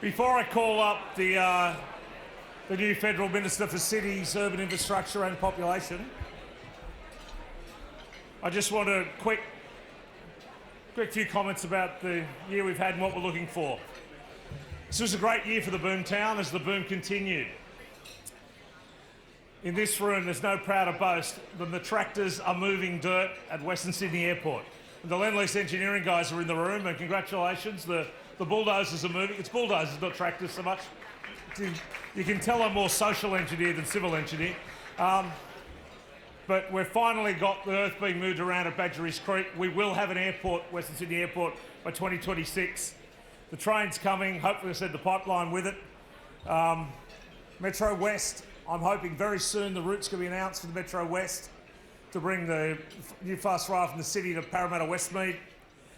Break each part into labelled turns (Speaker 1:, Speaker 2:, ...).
Speaker 1: Before I call up the new Federal Minister for Cities, Urban Infrastructure and Population, I just want a quick few comments about the year we've had and what we're looking for. This was a great year for the BOOMTOWN as the boom continued. In this room, there's no prouder boast than the tractors are moving dirt at Western Sydney Airport. And the Lend-Lease engineering guys are in the room, and congratulations, the bulldozers are moving. It's bulldozers, not tractors so much. You can tell I'm more social engineer than civil engineer. But we've finally got the earth being moved around at Badgerys Creek. We will have an airport, Western Sydney Airport, by 2026. The train's coming, hopefully I said the pipeline with it. Metro West, I'm hoping very soon the route's going to be announced for the Metro West to bring the new fast rail from the city to Parramatta Westmead.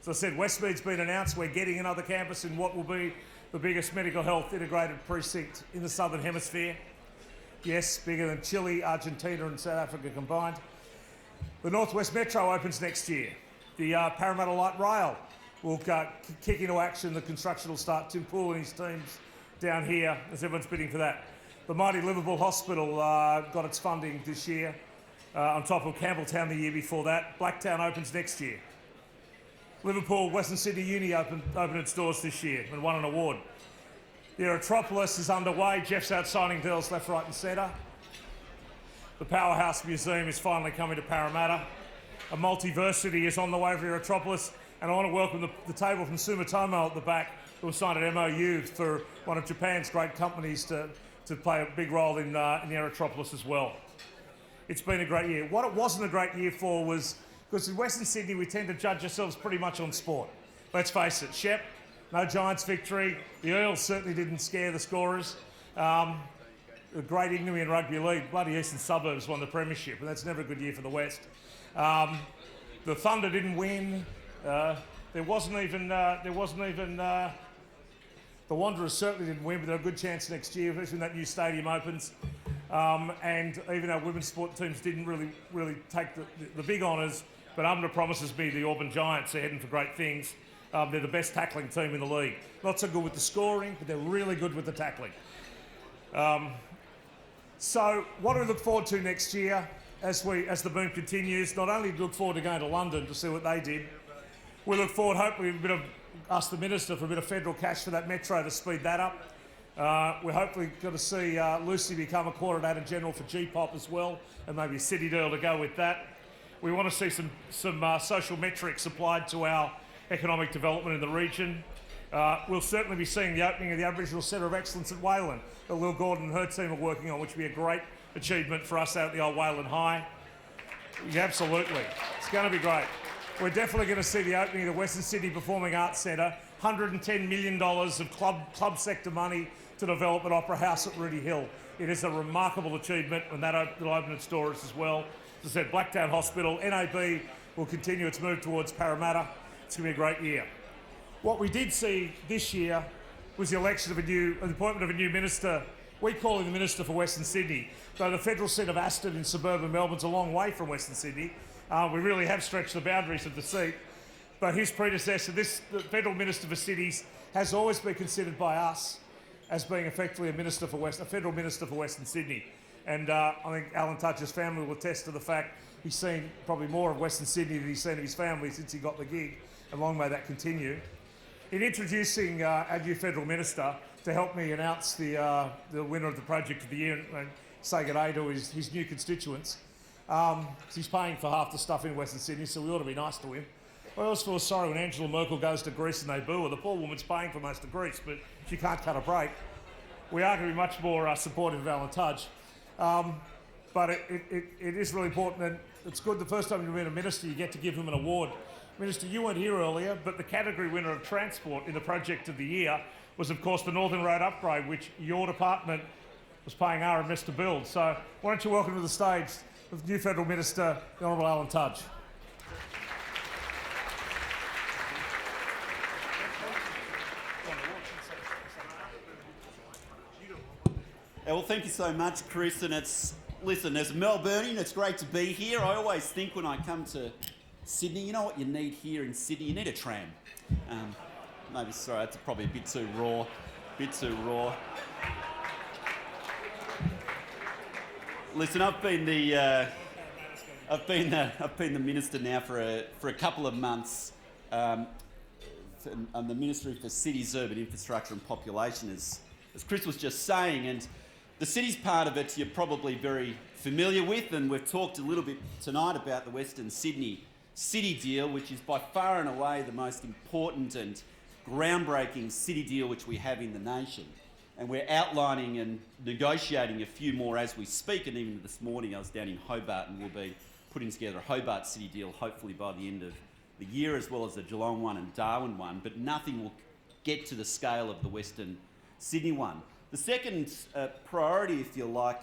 Speaker 1: As I said, Westmead's been announced. We're getting another campus in what will be the biggest medical health integrated precinct in the Southern Hemisphere. Yes, bigger than Chile, Argentina and South Africa combined. The North West Metro opens next year. The Parramatta Light Rail will kick into action. The construction will start. Tim Poole and his teams down here as everyone's bidding for that. The mighty Liverpool Hospital got its funding this year, on top of Campbelltown the year before that. Blacktown opens next year. Liverpool, Western Sydney Uni opened its doors this year and won an award. The Aerotropolis is underway. Jeff's out signing deals left, right and centre. The Powerhouse Museum is finally coming to Parramatta. A multiversity is on the way for Aerotropolis, and I want to welcome the table from Sumitomo at the back, who have signed an MOU for one of Japan's great companies to play a big role in the Aerotropolis as well. It's been a great year. What it wasn't a great year for was, because in Western Sydney we tend to judge ourselves pretty much on sport. Let's face it, Shep, no Giants victory. The Earls certainly didn't scare the scorers. A great ignominy in rugby league. Bloody Eastern Suburbs won the premiership, and that's never a good year for the West. The Thunder didn't win. There wasn't even the Wanderers certainly didn't win, but they're a good chance next year, especially when that new stadium opens. And even our women's sport teams didn't really take the big honours, but under promises me the Auburn Giants are heading for great things. They're the best tackling team in the league. Not so good with the scoring, but they're really good with the tackling. So what do we look forward to next year as the boom continues? Not only do we look forward to going to London to see what they did, we look forward, hopefully, ask the Minister for a bit of federal cash for that metro to speed that up. We're hopefully going to see Lucy become a Coordinator General for GPOP as well, and maybe a city deal to go with that. We want to see some social metrics applied to our economic development in the region. We'll certainly be seeing the opening of the Aboriginal Centre of Excellence at Wayland that Lil Gordon and her team are working on, which will be a great achievement for us out at the old Wayland High. Yeah, absolutely. It's going to be great. We're definitely going to see the opening of the Western Sydney Performing Arts Centre, $110 million of club sector money to develop an opera house at Rudy Hill. It is a remarkable achievement, and that'll open its doors as well. As I said, Blacktown Hospital, NAB will continue its move towards Parramatta. It's going to be a great year. What we did see this year was the appointment of a new minister. We call him the Minister for Western Sydney, though the federal seat of Aston in suburban Melbourne's a long way from Western Sydney. We really have stretched the boundaries of the seat. But his predecessor, the Federal Minister for Cities, has always been considered by us as being effectively a Federal Minister for Western Sydney. And I think Alan Tudge's family will attest to the fact he's seen probably more of Western Sydney than he's seen of his family since he got the gig, and long may that continue. In introducing our new Federal Minister to help me announce the winner of the Project of the Year and say good day to his new constituents, he's paying for half the stuff in Western Sydney, so we ought to be nice to him. I always feel sorry when Angela Merkel goes to Greece and they boo her. The poor woman's paying for most of Greece, but she can't cut a break. We are going to be much more supportive of Alan Tudge. But it is really important, and it's good the first time you've been a minister, you get to give him an award. Minister, you weren't here earlier, but the category winner of transport in the Project of the Year was, of course, the Northern Road Upgrade, which your department was paying RMS to build. So why don't you welcome to the stage the new Federal Minister, the Honourable Alan Tudge.
Speaker 2: Well, thank you so much, Chris. And listen, as a Melburnian, it's great to be here. I always think when I come to Sydney, you know what you need here in Sydney? You need a tram. Maybe, sorry, that's probably a bit too raw. Bit too raw. Listen, I've been the minister now for a couple of months. I'm the Ministry for Cities, Urban Infrastructure and Population, as Chris was just saying, and the cities part of it you're probably very familiar with, and we've talked a little bit tonight about the Western Sydney City deal, which is by far and away the most important and groundbreaking city deal which we have in the nation. And we're outlining and negotiating a few more as we speak, and even this morning I was down in Hobart and we'll be putting together a Hobart City deal hopefully by the end of the year, as well as the Geelong one and Darwin one, but nothing will get to the scale of the Western Sydney one. The second priority, if you like,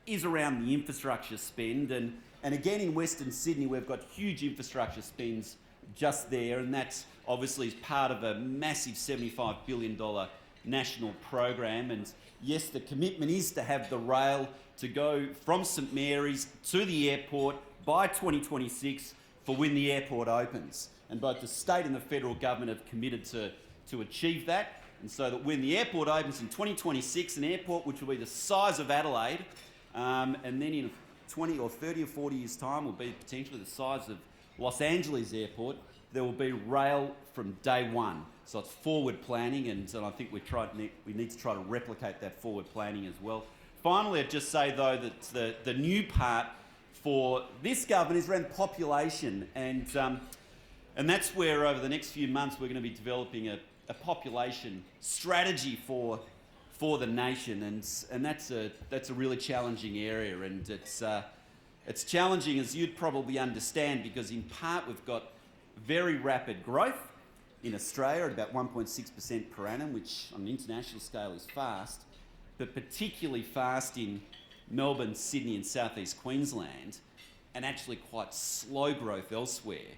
Speaker 2: is around the infrastructure spend, and again in Western Sydney we've got huge infrastructure spends just there, and that's obviously is part of a massive $75 billion national program. And yes, the commitment is to have the rail to go from St Mary's to the airport by 2026 for when the airport opens. And both the state and the federal government have committed to achieve that. And so that when the airport opens in 2026, an airport which will be the size of Adelaide, and then in 20 or 30 or 40 years' time will be potentially the size of Los Angeles Airport, there will be rail from day one. So it's forward planning, and I think we need to try to replicate that forward planning as well. Finally, I'd just say though that the new part for this government is around population, and that's where over the next few months we're going to be developing a population strategy for the nation, and that's a really challenging area, and it's challenging, as you'd probably understand, because in part we've got very rapid growth in Australia at about 1.6% per annum, which on an international scale is fast, but particularly fast in Melbourne, Sydney and southeast Queensland, and actually quite slow growth elsewhere,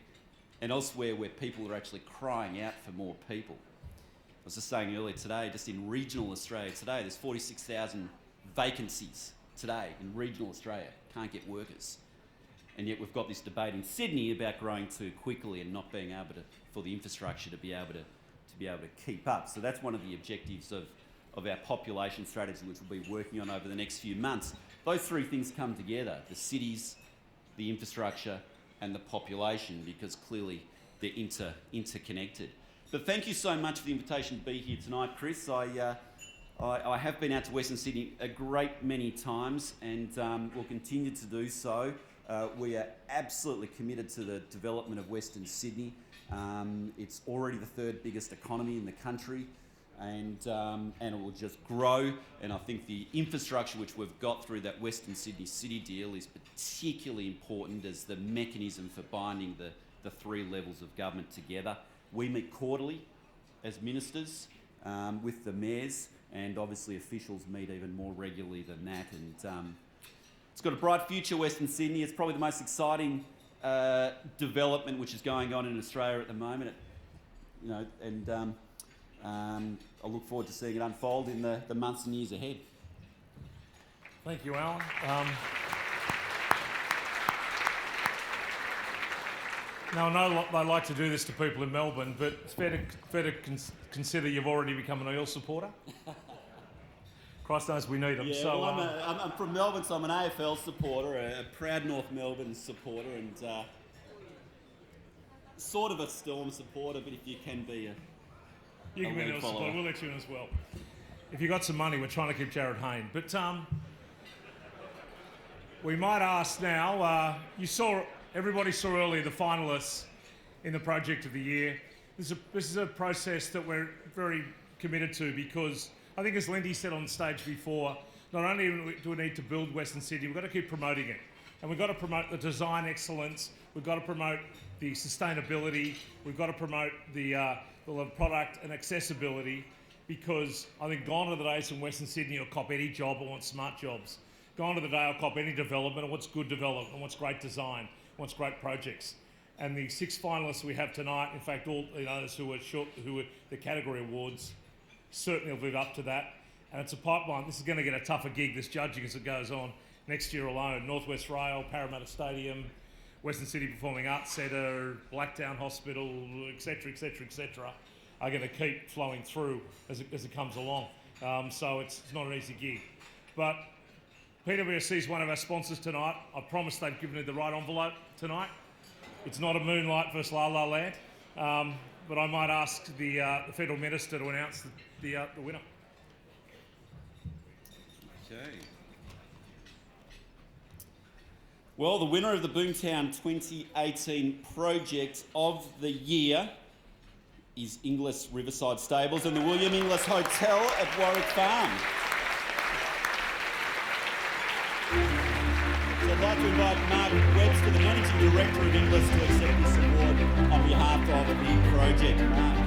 Speaker 2: and elsewhere where people are actually crying out for more people. I was just saying earlier today, just in regional Australia today, there's 46,000 vacancies today in regional Australia. Can't get workers. And yet we've got this debate in Sydney about growing too quickly and not being able to, for the infrastructure to be able to keep up. So that's one of the objectives of our population strategy, which we'll be working on over the next few months. Those three things come together: the cities, the infrastructure, and the population, because clearly they're interconnected. But thank you so much for the invitation to be here tonight, Chris. I have been out to Western Sydney a great many times, and will continue to do so. We are absolutely committed to the development of Western Sydney. It's already the third biggest economy in the country, and it will just grow. And I think the infrastructure which we've got through that Western Sydney City deal is particularly important as the mechanism for binding the three levels of government together. We meet quarterly as ministers with the mayors, and obviously officials meet even more regularly than that. And it's got a bright future, Western Sydney. It's probably the most exciting development which is going on in Australia at the moment. And I look forward to seeing it unfold in the months and years ahead.
Speaker 1: Thank you, Alan. Now, I know they like to do this to people in Melbourne, but it's fair to consider you've already become an Eels supporter. Christ knows we need them.
Speaker 2: Yeah,
Speaker 1: so,
Speaker 2: well, I'm from Melbourne, so I'm an AFL supporter, a proud North Melbourne supporter, and sort of a Storm supporter, but if you can be
Speaker 1: you can be an Eels supporter, we'll let you in as well. If you've got some money, we're trying to keep Jared Hayne. But we might ask now, everybody saw earlier the finalists in the Project of the Year. This is a process that we're very committed to, because I think, as Lindy said on stage before, not only do we need to build Western Sydney, we've got to keep promoting it. And we've got to promote the design excellence, we've got to promote the sustainability, we've got to promote the product and accessibility, because I think gone are the days in Western Sydney will cop any job or want smart jobs. Gone are the days will cop any development and what's good development and what's great design, what's great projects. And the 6 finalists we have tonight, in fact, all those who were the category awards, certainly will live up to that. And it's a pipeline. This is going to get a tougher gig, this judging, as it goes on next year alone. Northwest Rail, Parramatta Stadium, Western City Performing Arts Centre, Blacktown Hospital, etc., etc., etc. are going to keep flowing through as it comes along. So it's not an easy gig. But PwC is one of our sponsors tonight. I promise they've given me the right envelope tonight. It's not a Moonlight versus La La Land, but I might ask the Federal Minister to announce the winner.
Speaker 2: Okay. Well, the winner of the BOOMTOWN 2018 Project of the Year is Inglis Riverside Stables and the William Inglis Hotel at Warwick Farm. So I'd like to invite Mark Webster, the Managing Director of Inglis, to accept this award on behalf of the project. Mark.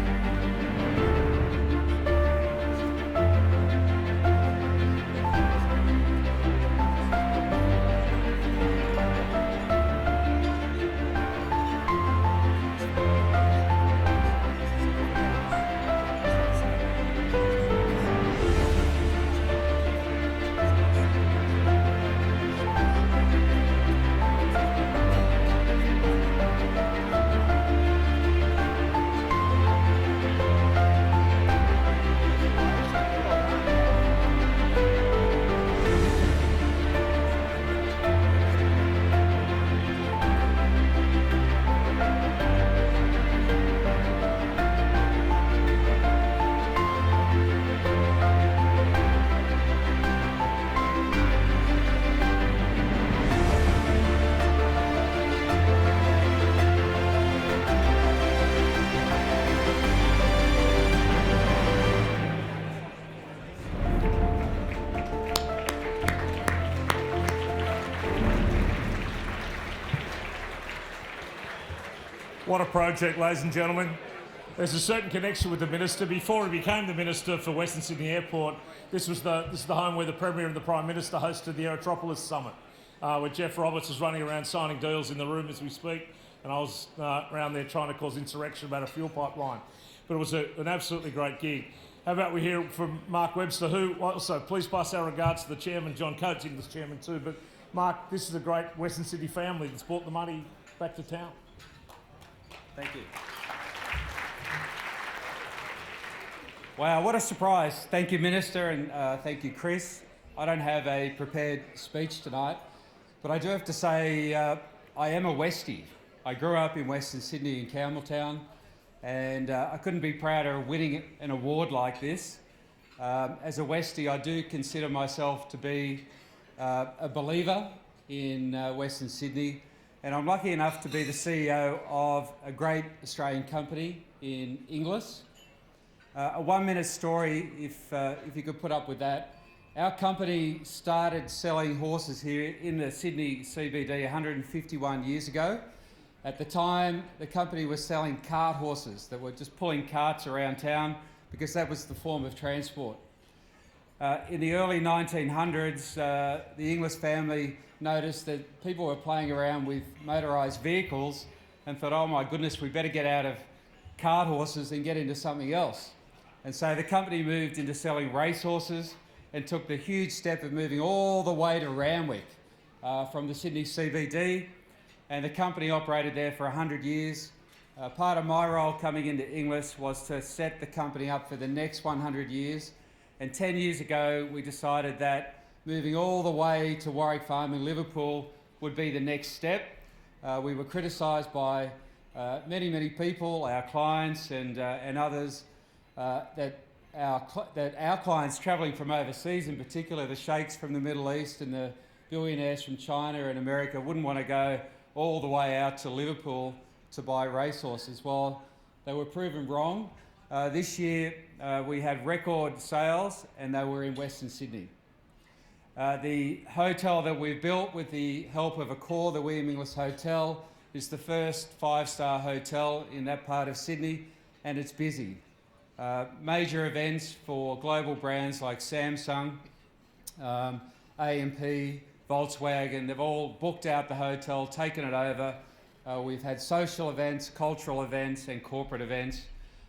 Speaker 1: What a project, ladies and gentlemen. There's a certain connection with the Minister. Before he became the Minister for Western Sydney Airport, this is the home where the Premier and the Prime Minister hosted the Aerotropolis Summit, where Jeff Roberts is running around signing deals in the room as we speak, and I was around there trying to cause insurrection about a fuel pipeline. But it was an absolutely great gig. How about we hear from Mark Webster, who also, please pass our regards to the Chairman, John Coates, English Chairman too. But Mark, this is a great Western Sydney family that's brought the money back to town.
Speaker 2: Thank you.
Speaker 3: Wow, what a surprise. Thank you, Minister, and thank you, Chris. I don't have a prepared speech tonight, but I do have to say I am a Westie. I grew up in Western Sydney in Campbelltown, and I couldn't be prouder of winning an award like this. As a Westie, I do consider myself to be a believer in Western Sydney, and I'm lucky enough to be the CEO of a great Australian company in Inglis. A 1-minute story, if you could put up with that. Our company started selling horses here in the Sydney CBD 151 years ago. At the time, the company was selling cart horses that were just pulling carts around town because that was the form of transport. In the early 1900s, the Inglis family noticed that people were playing around with motorised vehicles and thought, oh my goodness, we better get out of cart horses and get into something else. And so the company moved into selling racehorses and took the huge step of moving all the way to Randwick from the Sydney CBD. And the company operated there for 100 years. Part of my role coming into Inglis was to set the company up for the next 100 years. And 10 years ago, we decided that moving all the way to Warwick Farm in Liverpool would be the next step. We were criticised by many people, our clients and others, that our clients travelling from overseas, in particular the sheikhs from the Middle East and the billionaires from China and America, wouldn't want to go all the way out to Liverpool to buy racehorses. Well, they were proven wrong. This year we had record sales and they were in Western Sydney. The hotel that we've built with the help of Accor, the William Inglis Hotel, is the first 5-star hotel in that part of Sydney, and it's busy. Major events for global brands like Samsung, AMP, Volkswagen, they've all booked out the hotel, taken it over. We've had social events, cultural events and corporate events,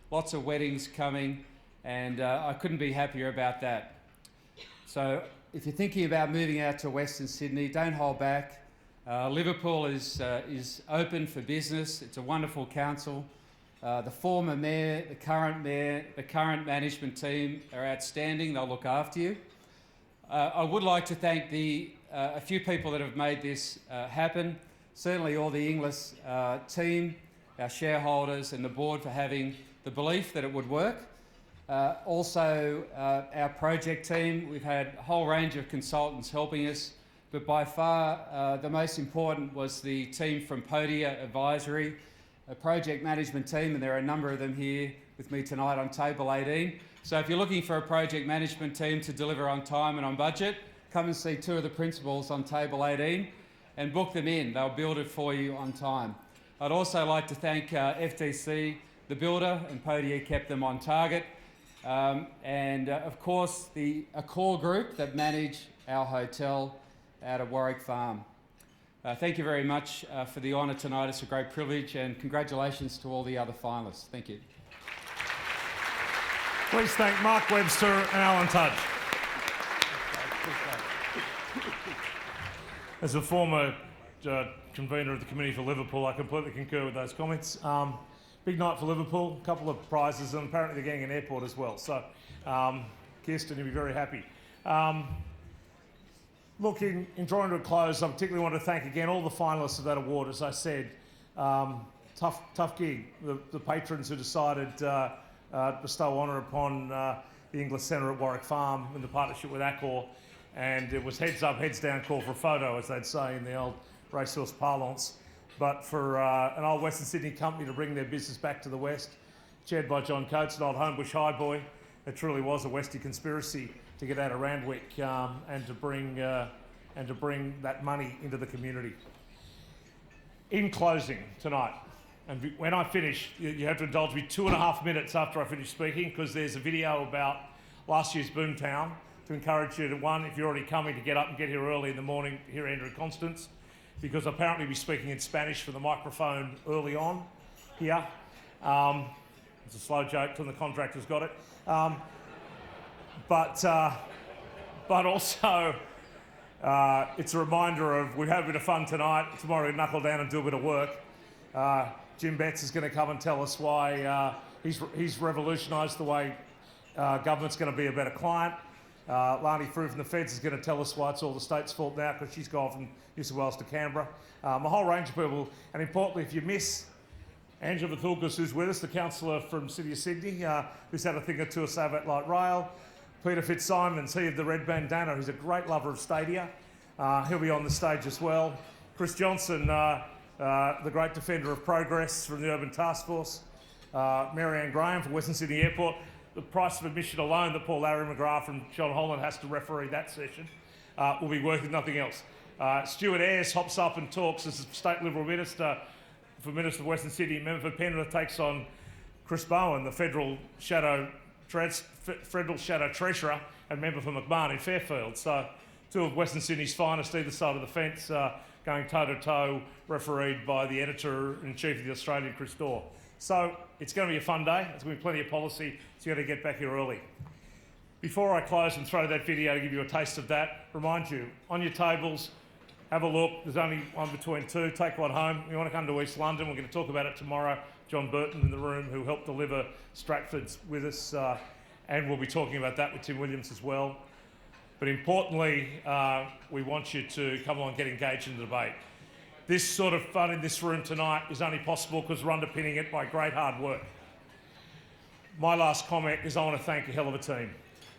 Speaker 3: lots of weddings coming, and I couldn't be happier about that. So if you're thinking about moving out to Western Sydney, don't hold back. Liverpool is open for business. It's a wonderful council. The former mayor, the current management team are outstanding. They'll look after you. I would like to thank a few people that have made this happen. Certainly all the Inglis team, our shareholders and the board for having the belief that it would work. Also our project team. We've had a whole range of consultants helping us, but by far the most important was the team from Podia Advisory, a project management team, and there are a number of them here with me tonight on table 18. So if you're looking for a project management team to deliver on time and on budget, come and see two of the principals on table 18 and book them in. They'll build it for you on time. I'd also like to thank FTC, the builder, and Podia kept them on target. Of course, the Accor group that manage our hotel out of Warwick Farm. Thank you very much for the honour tonight. It's a great privilege, and congratulations to all the other finalists. Thank you.
Speaker 1: Please thank Mark Webster and Alan Tudge. As a former convener of the Committee for Liverpool, I completely concur with those comments. Big night for Liverpool, a couple of prizes, and apparently they're getting an airport as well. So, Kirsten, you'll be very happy. Look, in drawing to a close, I particularly want to thank again all the finalists of that award. As I said, tough gig. The patrons who decided bestow honour upon the Inglis Centre at Warwick Farm in the partnership with Accor, and it was heads up, heads down call for a photo, as they'd say in the old racehorse parlance. But for an old Western Sydney company to bring their business back to the West, chaired by John Coates, an old Homebush high boy, it truly was a Westie conspiracy to get out of Randwick and to bring that money into the community. In closing tonight, and when I finish, you have to indulge me 2.5 minutes after I finish speaking, because there's a video about last year's BOOMTOWN to encourage you to, one, if you're already coming, to get up and get here early in the morning to hear Andrew Constance, because apparently we'll be speaking in Spanish for the microphone early on here. It's a slow joke till the contractor's got it. But also, it's a reminder of, we've had a bit of fun tonight. Tomorrow we knuckle down and do a bit of work. Jim Betts is going to come and tell us why he's revolutionised the way government's going to be a better client. Lani Frew from the Feds is going to tell us why it's all the state's fault now, because she's gone from New South Wales to Canberra. A whole range of people, and importantly, if you miss Angela Vathulkas, who's with us, the councillor from City of Sydney, who's had a thing or two to say about light rail. Peter Fitzsimons, he of the red bandana, who's a great lover of stadia. He'll be on the stage as well. Chris Johnson, the great defender of progress from the Urban Task Force. Marianne Graham from Western Sydney Airport. The price of admission alone that Paul Larry McGrath from John Holland has to referee that session will be worth nothing else. Stuart Ayres hops up and talks as State Liberal Minister for Minister of Western Sydney. Member for Penrith takes on Chris Bowen, the Federal Shadow Treasurer and member for McMahon in Fairfield. So two of Western Sydney's finest either side of the fence, going toe-to-toe, refereed by the Editor-in-Chief of the Australian, Chris Dorr. So it's going to be a fun day. There's going to be plenty of policy, so you've got to get back here early. Before I close and throw that video to give you a taste of that, remind you, on your tables, have a look. There's only one between two. Take one home. You want to come to East London, we're going to talk about it tomorrow. John Burton in the room, who helped deliver Stratford's with us, and we'll be talking about that with Tim Williams as well. But importantly, we want you to come along and get engaged in the debate. This sort of fun in this room tonight is only possible because we're underpinning it by great hard work. My last comment is I want to thank a hell of a team.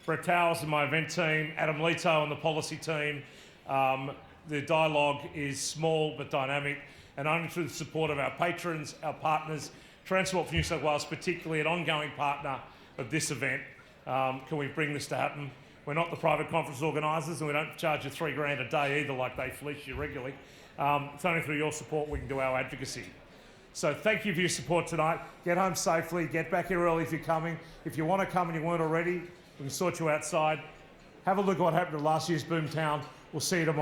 Speaker 1: Brett Towers and my event team, Adam Leto and the policy team. The dialogue is small but dynamic, and only through the support of our patrons, our partners, Transport for New South Wales, particularly an ongoing partner of this event, can we bring this to happen. We're not the private conference organisers, and we don't charge you $3,000 a day either, like they fleece you regularly. It's only through your support we can do our advocacy. So thank you for your support tonight. Get home safely, get back here early if you're coming. If you want to come and you weren't already, we can sort you outside. Have a look at what happened at last year's BOOMTOWN. We'll see you tomorrow.